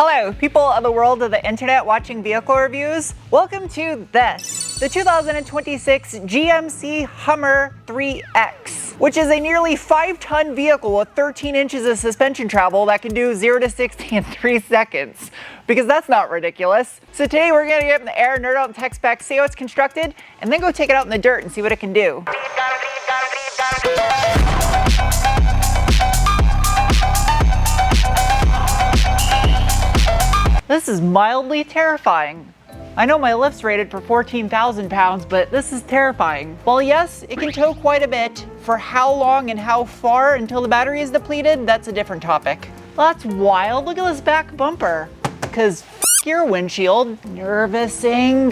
Hello, people of the world of the internet watching vehicle reviews. Welcome to this, the 2026 GMC Hummer 3X, which is a nearly 5-ton vehicle with 13 inches of suspension travel that can do 0 to 60 in 3 seconds. Because that's not ridiculous. So today we're gonna get up in the air, nerd out and tech specs, see how it's constructed, and then go take it out in the dirt and see what it can do. This is mildly terrifying. I know my lift's rated for 14,000 pounds, but this is terrifying. While yes, it can tow quite a bit, for how long and how far until the battery is depleted, that's a different topic. Well, that's wild. Look at this back bumper. Cause f your windshield. Nervousing.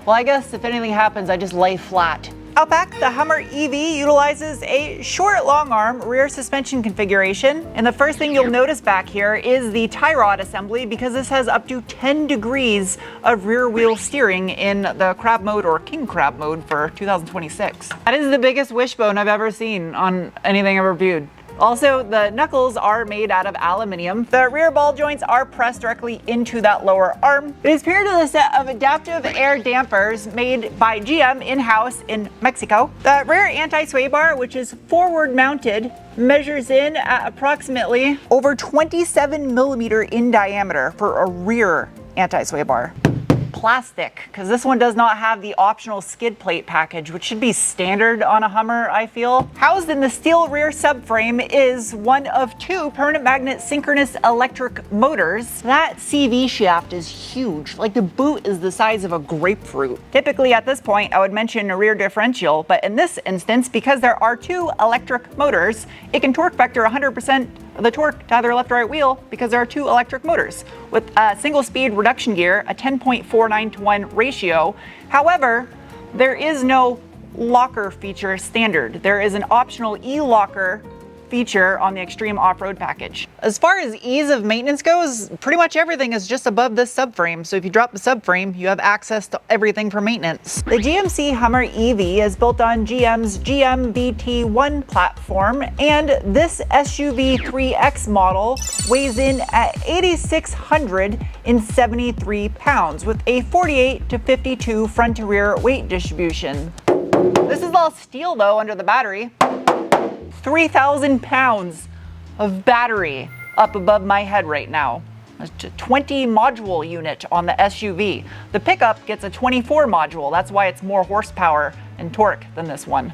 Well, I guess if anything happens, I just lay flat. Out back, the Hummer EV utilizes a short long arm rear suspension configuration. And the first thing you'll notice back here is the tie rod assembly, because this has up to 10 degrees of rear wheel steering in the crab mode or king crab mode for 2026. That is the biggest wishbone I've ever seen on anything I've reviewed. Also, the knuckles are made out of aluminium. The rear ball joints are pressed directly into that lower arm. It is paired with a set of adaptive air dampers made by GM in-house in Mexico. The rear anti-sway bar, which is forward mounted, measures in at approximately over 27 millimeter in diameter for a rear anti-sway bar. Plastic, because this one does not have the optional skid plate package, which should be standard on a Hummer, I feel. Housed in the steel rear subframe is one of 2 permanent magnet synchronous electric motors. That CV shaft is huge, like the boot is the size of a grapefruit. Typically at this point, I would mention a rear differential, but in this instance, because there are 2 electric motors, it can torque vector 100% of the torque to either left or right wheel because there are 2 electric motors with a single speed reduction gear, a 10.49 to 1 ratio. However, there is no locker feature standard. There is an optional e-locker feature on the Extreme Off-Road package. As far as ease of maintenance goes, pretty much everything is just above this subframe. So if you drop the subframe, you have access to everything for maintenance. The GMC Hummer EV is built on GM's GM-BT1 platform, and this SUV 3X model weighs in at 8,673 pounds with a 48 to 52 front to rear weight distribution. This is all steel though under the battery. 3,000 pounds of battery up above my head right now. A 20 module unit on the SUV. The pickup gets a 24 module. That's why it's more horsepower and torque than this one.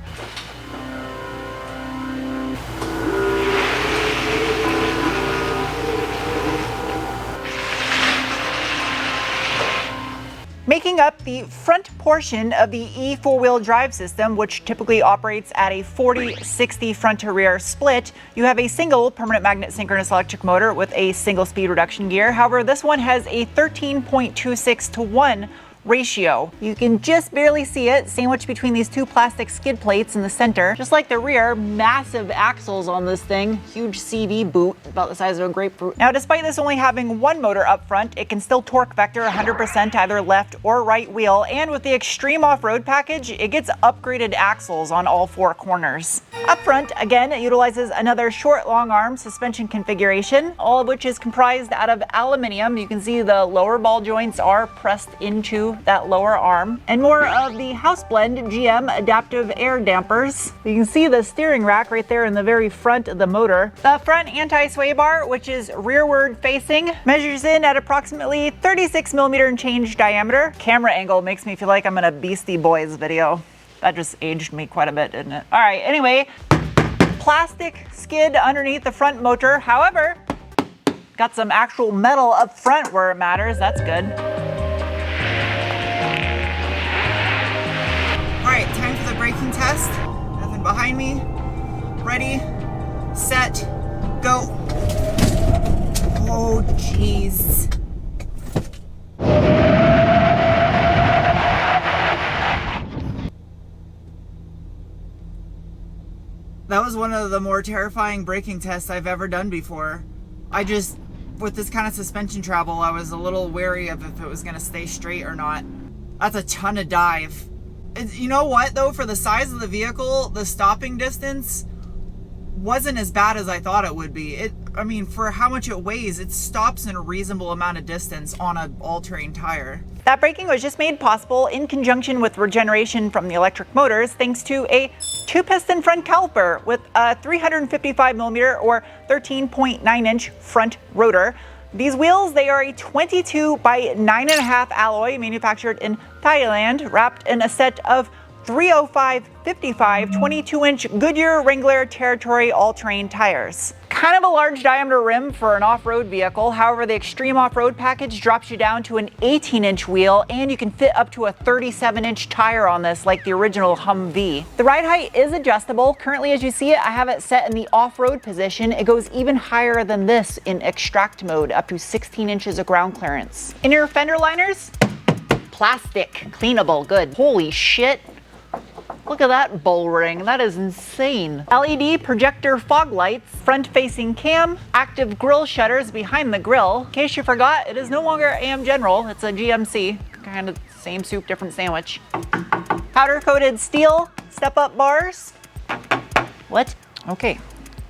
Making up the front portion of the E four-wheel drive system, which typically operates at a 40-60 front to rear split, you have a single permanent magnet synchronous electric motor with a single speed reduction gear. However, this one has a 13.26 to 1 ratio. You can just barely see it sandwiched between these 2 plastic skid plates in the center. Just like the rear, massive axles on this thing, huge CV boot about the size of a grapefruit. Now, despite this only having 1 motor up front, it can still torque vector 100% either left or right wheel, and with the Extreme Off-Road package, it gets upgraded axles on all 4 corners. Up front, again, it utilizes another short long arm suspension configuration, all of which is comprised out of aluminium. You can see the lower ball joints are pressed into that lower arm, and more of the house blend GM adaptive air dampers. You can see the steering rack right there in the very front of the motor. The front anti-sway bar, which is rearward facing, measures in at approximately 36 millimeter and change diameter. Camera angle makes me feel like I'm in a Beastie Boys video. That just aged me quite a bit, didn't it? All right, anyway, plastic skid underneath the front motor. However, got some actual metal up front where it matters. That's good. All right, time for the braking test. Nothing behind me. Ready, set, go. Oh, jeez. That was one of the more terrifying braking tests I've ever done before. With this kind of suspension travel, I was a little wary of if it was gonna stay straight or not. That's a ton of dive. You know what though, for the size of the vehicle, the stopping distance wasn't as bad as I thought it would be. I mean, for how much it weighs, it stops in a reasonable amount of distance on an all-terrain tire. That braking was just made possible in conjunction with regeneration from the electric motors thanks to a 2-piston front caliper with a 355mm or 13.9-inch front rotor. These wheels, they are a 22 by 9.5 alloy manufactured in Thailand, wrapped in a set of 305/55 22-inch Goodyear Wrangler Territory all-terrain tires. Kind of a large diameter rim for an off-road vehicle. However, the Extreme Off-Road package drops you down to an 18-inch wheel, and you can fit up to a 37-inch tire on this like the original Humvee. The ride height is adjustable. Currently, as you see it, I have it set in the off-road position. It goes even higher than this in extract mode, up to 16 inches of ground clearance. Inner fender liners, plastic, cleanable, good. Holy shit. Look at that bull ring, that is insane. LED projector fog lights, front-facing cam, active grille shutters behind the grille. In case you forgot, it is no longer AM General, it's a GMC. Kind of same soup, different sandwich. Powder-coated steel, step-up bars. What? Okay.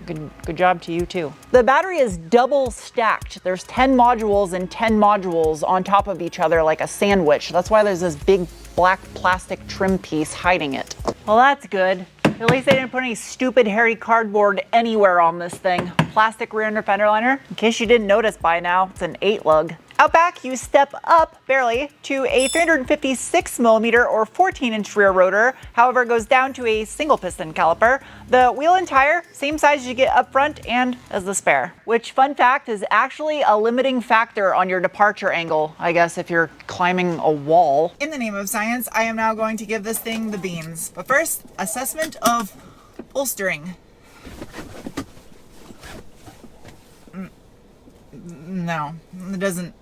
Good job to you too. The battery is double stacked. There's 10 modules and 10 modules on top of each other like a sandwich. That's why there's this big black plastic trim piece hiding it. Well, that's good. At least they didn't put any stupid hairy cardboard anywhere on this thing. Plastic rear and fender liner. In case you didn't notice by now, it's an 8-lug. Out back, you step up, barely, to a 356mm or 14-inch rear rotor. However, it goes down to a single piston caliper. The wheel and tire, same size as you get up front and as the spare. Which, fun fact, is actually a limiting factor on your departure angle, I guess, if you're climbing a wall. In the name of science, I am now going to give this thing the beans. But first, assessment of bolstering. No, it doesn't,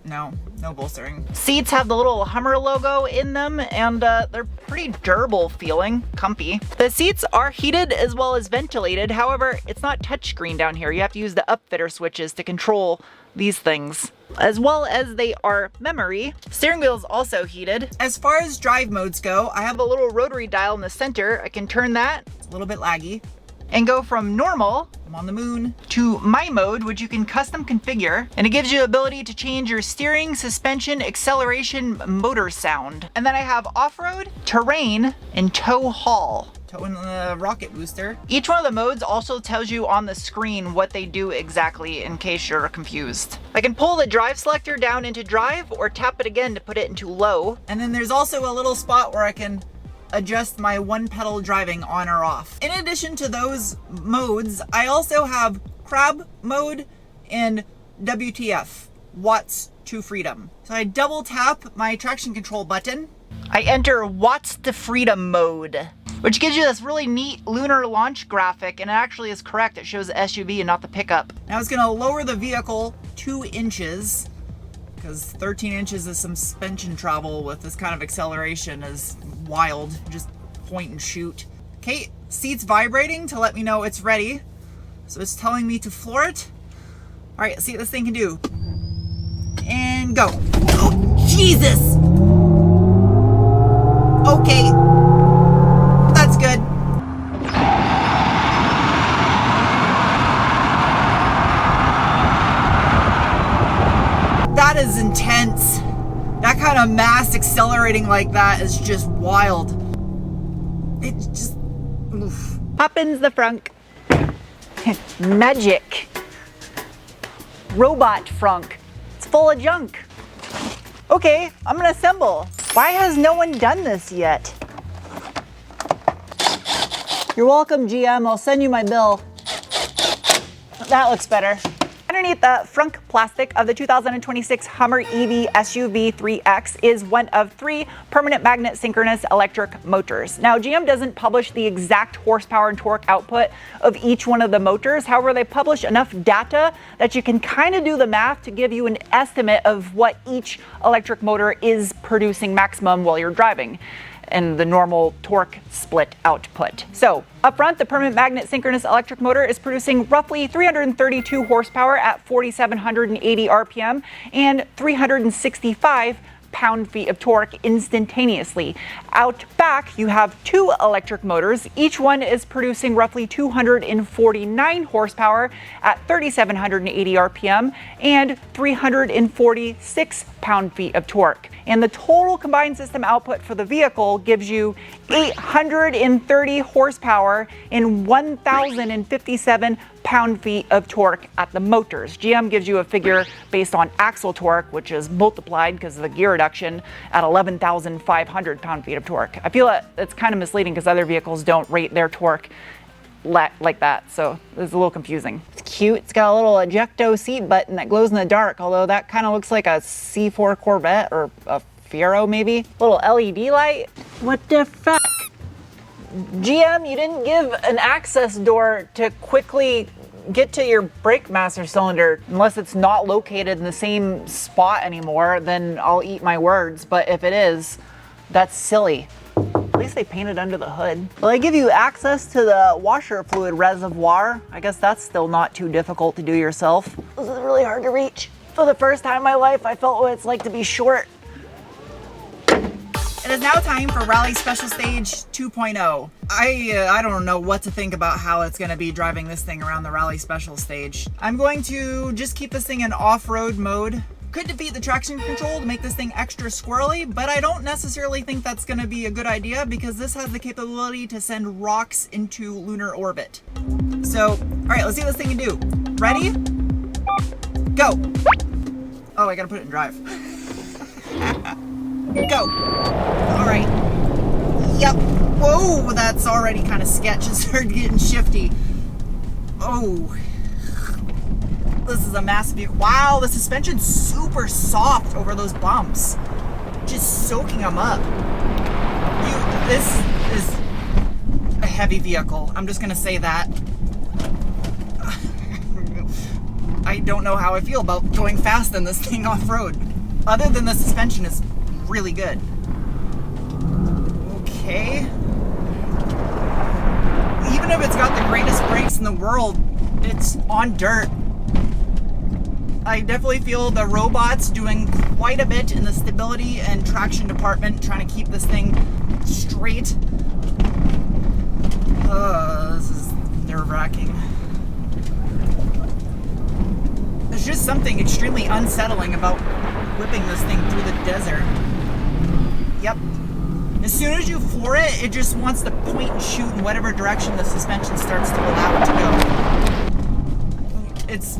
no bolstering. Seats have the little Hummer logo in them, and they're pretty durable feeling, comfy. The seats are heated as well as ventilated. However, it's not touchscreen down here. You have to use the upfitter switches to control these things, as well as they are memory. Steering wheel is also heated. As far as drive modes go, I have a little rotary dial in the center. I can turn that, it's a little bit laggy, and go from normal, I'm on the moon, to my mode, which you can custom configure. And it gives you the ability to change your steering, suspension, acceleration, motor sound. And then I have off-road, terrain, and tow haul. Tow in the rocket booster. Each one of the modes also tells you on the screen what they do exactly in case you're confused. I can pull the drive selector down into drive or tap it again to put it into low. And then there's also a little spot where I can adjust my one pedal driving on or off. In addition to those modes, I also have Crab mode and WTF, Watts to Freedom. So I double tap my traction control button. I enter Watts to Freedom mode, which gives you this really neat lunar launch graphic, and it actually is correct. It shows the SUV and not the pickup. Now it's gonna lower the vehicle 2 inches, because 13 inches of suspension travel with this kind of acceleration is wild. Just point and shoot. Okay, seat's vibrating to let me know it's ready. So it's telling me to floor it. All right, let's see what this thing can do. And go. Oh, Jesus! Okay, that's good. That is intense. That kind of mass accelerating like that is just wild. It just, oof. Poppins the frunk. Magic. Robot frunk. It's full of junk. Okay, I'm gonna assemble. Why has no one done this yet? You're welcome, GM. I'll send you my bill. That looks better. Underneath the frunk plastic of the 2026 Hummer EV SUV 3X is one of 3 permanent magnet synchronous electric motors. Now, GM doesn't publish the exact horsepower and torque output of each one of the motors. However, they publish enough data that you can kind of do the math to give you an estimate of what each electric motor is producing maximum while you're driving, and the normal torque split output. So up front, the permanent magnet synchronous electric motor is producing roughly 332 horsepower at 4,780 RPM and 365 pound-feet of torque instantaneously. Out back, you have 2 electric motors. Each one is producing roughly 249 horsepower at 3,780 RPM and 346 pound-feet of torque. And the total combined system output for the vehicle gives you 830 horsepower and 1,057 pound-feet of torque at the motors. GM gives you a figure based on axle torque, which is multiplied because of the gear reduction at 11,500 pound-feet of torque. I feel that it's kind of misleading because other vehicles don't rate their torque like that, so it's a little confusing. It's cute. It's got a little ejecto seat button that glows in the dark, although that kind of looks like a C4 Corvette or a Fiero maybe. Little LED light. What the fuck? GM, you didn't give an access door to quickly get to your brake master cylinder. Unless it's not located in the same spot anymore, then I'll eat my words, but if it is, that's silly. At least they painted under the hood. Well, they give you access to the washer fluid reservoir. I guess that's still not too difficult to do yourself. This is really hard to reach. For the first time in my life, I felt what it's like to be short. It is now time for Rally Special Stage 2.0. I don't know what to think about how it's going to be driving this thing around the Rally Special Stage. I'm going to just keep this thing in off-road mode. Could defeat the traction control to make this thing extra squirrely, but I don't necessarily think that's going to be a good idea because this has the capability to send rocks into lunar orbit. So, all right, let's see what this thing can do. Ready? Go. Oh, I gotta put it in drive. Go. All right. Yep. Whoa, that's already kind of sketch. It started getting shifty. Oh. This is a massive. Wow, the suspension's super soft over those bumps. Just soaking them up. This is a heavy vehicle. I'm just gonna say that. I don't know how I feel about going fast in this thing off-road. Other than the suspension is really good. Okay. Even if it's got the greatest brakes in the world, it's on dirt. I definitely feel the robot's doing quite a bit in the stability and traction department, trying to keep this thing straight. This is nerve-wracking. There's just something extremely unsettling about whipping this thing through the desert. Yep. As soon as you floor it, it just wants to point and shoot in whatever direction the suspension starts to allow it to go. It's...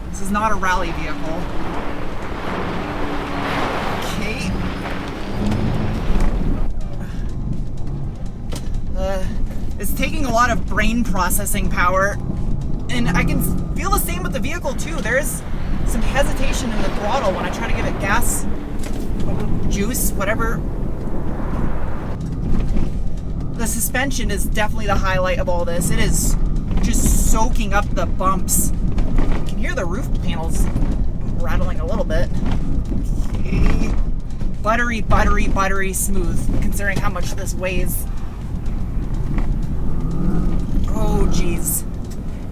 This is not a rally vehicle. Okay. It's taking a lot of brain processing power, and I can feel the same with the vehicle too. There's some hesitation in the throttle when I try to give it gas, juice, whatever. The suspension is definitely the highlight of all this. It is just soaking up the bumps. You can hear the roof panels rattling a little bit. Okay. Buttery, buttery, buttery smooth, considering how much this weighs. Oh, geez.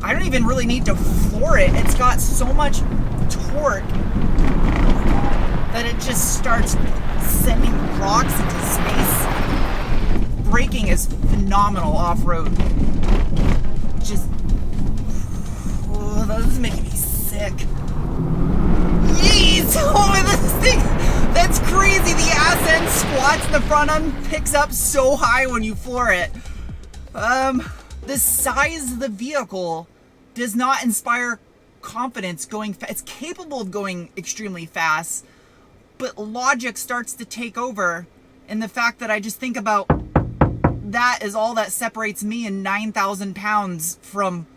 I don't even really need to floor it. It's got so much torque that it just starts sending rocks into space. Braking is phenomenal off-road. Just... Oh, this is making me sick. Jeez! Oh, this thing... That's crazy. The ass end squats, the front end picks up so high when you floor it. The size of the vehicle does not inspire confidence going fast. It's capable of going extremely fast, but logic starts to take over, and the fact that I just think about that is all that separates me and 9,000 pounds from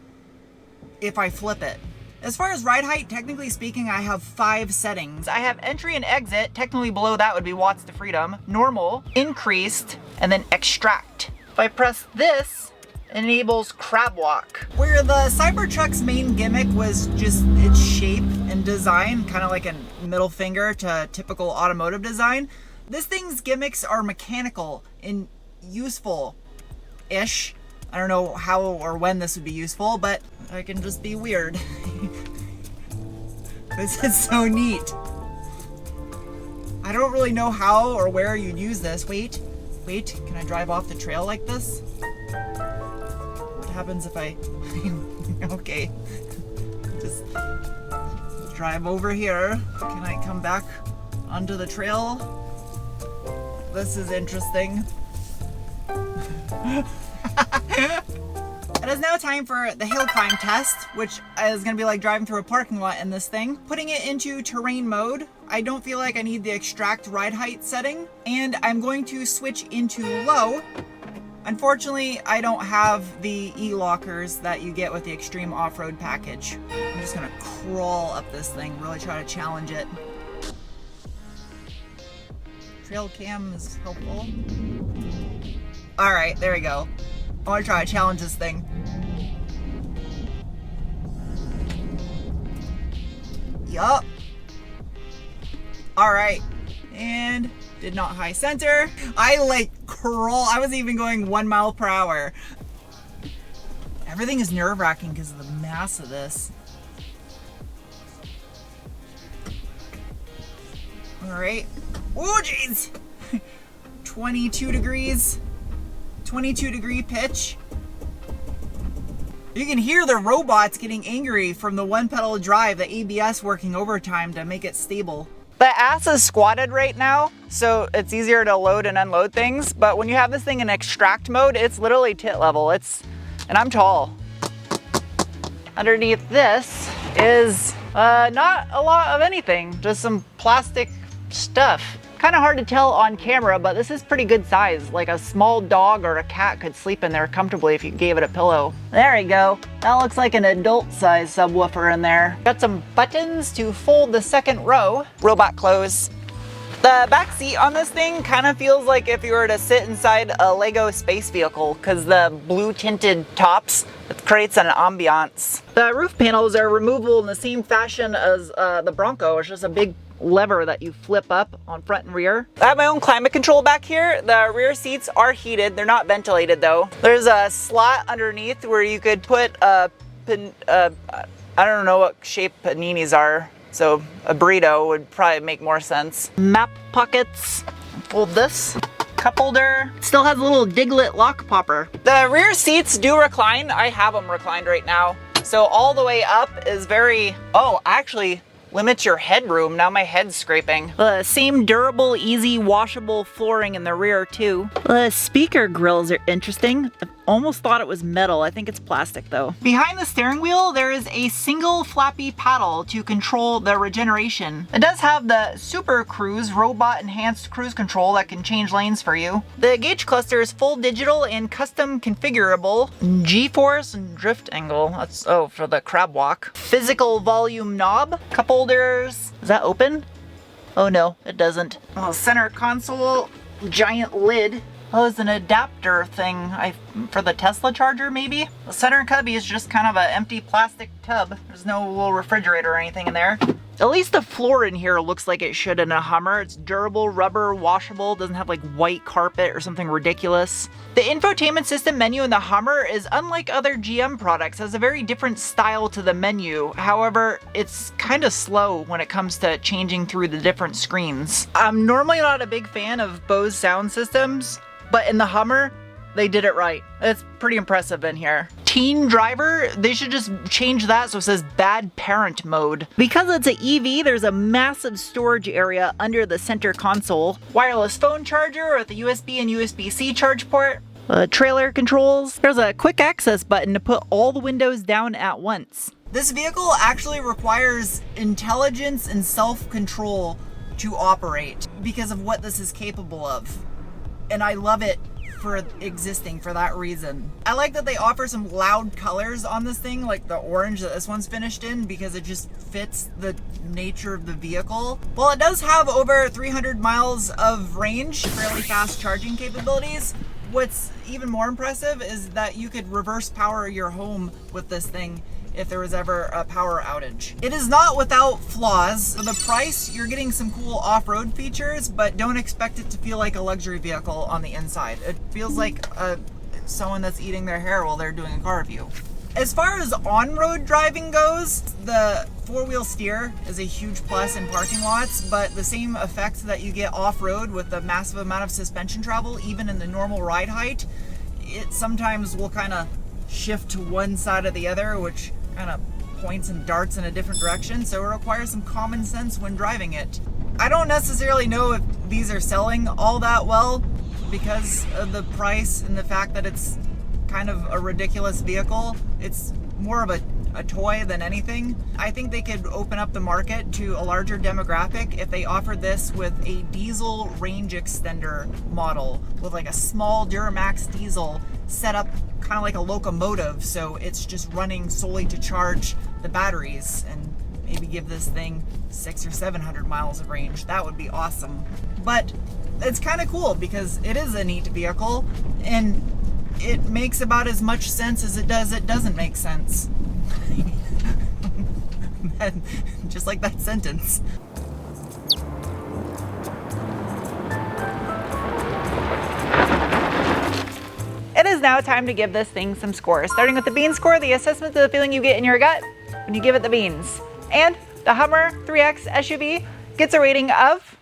if I flip it. As far as ride height, technically speaking, I have 5 settings. I have entry and exit. Technically below that would be watts to freedom. Normal, increased, and then extract. If I press this, it enables Crabwalk. Where the Cybertruck's main gimmick was just its shape and design, kind of like a middle finger to typical automotive design, this thing's gimmicks are mechanical and useful-ish. I don't know how or when this would be useful, but I can just be weird. This is so neat. I don't really know how or where you'd use this. Wait, can I drive off the trail like this? What happens if I, okay. Just drive over here. Can I come back onto the trail? This is interesting. It is now time for the hill climb test, which is going to be like driving through a parking lot in this thing. Putting it into terrain mode, I don't feel like I need the extract ride height setting, and I'm going to switch into low. Unfortunately, I don't have the e-lockers that you get with the extreme off-road package. I'm just going to crawl up this thing, really try to challenge it. Trail cam is helpful. All right, there we go. I want to try to challenge this thing. Yup. All right, and did not high center. I like crawl. I was even going 1 mile per hour. Everything is nerve-wracking because of the mass of this. All right. Oh, jeez. 22 degrees. 22 degree pitch. You can hear the robots getting angry from the one pedal drive, the ABS working overtime to make it stable. The ass is squatted right now, so it's easier to load and unload things. But when you have this thing in extract mode, it's literally tit level. And I'm tall. Underneath this is not a lot of anything, just some plastic stuff. Kind of hard to tell on camera, but this is pretty good size. Like a small dog or a cat could sleep in there comfortably if you gave it a pillow. There we go. That looks like an adult size subwoofer in there. Got some buttons to fold the second row. Robot close. The back seat on this thing kind of feels like if you were to sit inside a Lego space vehicle, because the blue tinted tops, it creates an ambiance. The roof panels are removable in the same fashion as the Bronco. It's just a big lever that you flip up on front and rear. I have my own climate control back here. The rear seats are heated. They're not ventilated though. There's a slot underneath where you could put I don't know what shape paninis are, so a burrito would probably make more sense. Map pockets. Fold this. Cup holder. Still has a little Diglet lock popper. The rear seats do recline. I have them reclined right now. So all the way up is very, actually limits your headroom. Now my head's scraping. The same durable, easy, washable flooring in the rear too. The speaker grills are interesting. I almost thought it was metal. I think it's plastic though. Behind the steering wheel, there is a single flappy paddle to control the regeneration. It does have the Super Cruise robot enhanced cruise control that can change lanes for you. The gauge cluster is full digital and custom configurable. G-force and drift angle. That's, for the Crabwalk. Physical volume knob. Cup holders. Is that open? Oh no, it doesn't. Center console, giant lid. It's an adapter thing for the Tesla charger maybe? The center cubby is just kind of an empty plastic tub. There's no little refrigerator or anything in there. At least the floor in here looks like it should in a Hummer. It's durable, rubber, washable, doesn't have like white carpet or something ridiculous. The infotainment system menu in the Hummer is unlike other GM products, has a very different style to the menu. However, it's kind of slow when it comes to changing through the different screens. I'm normally not a big fan of Bose sound systems, but in the Hummer, they did it right. It's pretty impressive in here. Teen driver, they should just change that so it says bad parent mode. Because it's an EV, there's a massive storage area under the center console. Wireless phone charger with a USB and USB-C charge port. Trailer controls. There's a quick access button to put all the windows down at once. This vehicle actually requires intelligence and self-control to operate because of what this is capable of. And I love it for existing for that reason. I like that they offer some loud colors on this thing, like the orange that this one's finished in, because it just fits the nature of the vehicle. While it does have over 300 miles of range, fairly fast charging capabilities, what's even more impressive is that you could reverse power your home with this thing if there was ever a power outage. It is not without flaws. For the price, you're getting some cool off-road features, but don't expect it to feel like a luxury vehicle on the inside. It feels like someone that's eating their hair while they're doing a car review. As far as on-road driving goes, the four-wheel steer is a huge plus in parking lots, but the same effects that you get off-road with the massive amount of suspension travel, even in the normal ride height, it sometimes will kind of shift to one side or the other, which kind of points and darts in a different direction, so it requires some common sense when driving it. I don't necessarily know if these are selling all that well because of the price and the fact that it's kind of a ridiculous vehicle. It's more of a toy than anything. I think they could open up the market to a larger demographic if they offered this with a diesel range extender model with like a small Duramax diesel set up kind of like a locomotive, so it's just running solely to charge the batteries, and maybe give this thing 600 or 700 miles of range. That would be awesome. But it's kind of cool because it is a neat vehicle and it makes about as much sense as it doesn't make sense. Just like that sentence. It is now time to give this thing some scores. Starting with the bean score, the assessment of the feeling you get in your gut when you give it the beans. And the Hummer 3X SUV gets a rating of...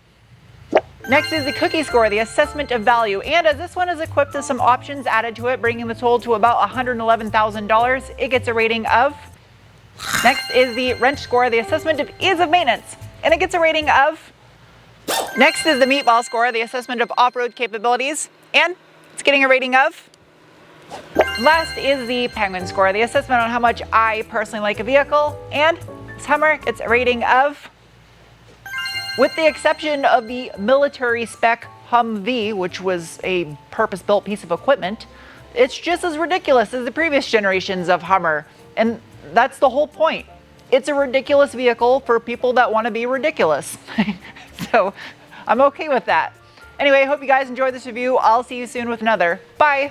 Next is the cookie score, the assessment of value. And as this one is equipped with some options added to it, bringing the total to about $111,000, it gets a rating of... Next is the wrench score, the assessment of ease of maintenance, and it gets a rating of... Next is the meatball score, the assessment of off-road capabilities, and it's getting a rating of... Last is the penguin score, the assessment on how much I personally like a vehicle, and this Hummer gets a rating of... With the exception of the military spec Humvee, which was a purpose-built piece of equipment, it's just as ridiculous as the previous generations of Hummer. And that's the whole point. It's a ridiculous vehicle for people that want to be ridiculous. So I'm okay with that. Anyway, I hope you guys enjoyed this review. I'll see you soon with another. Bye.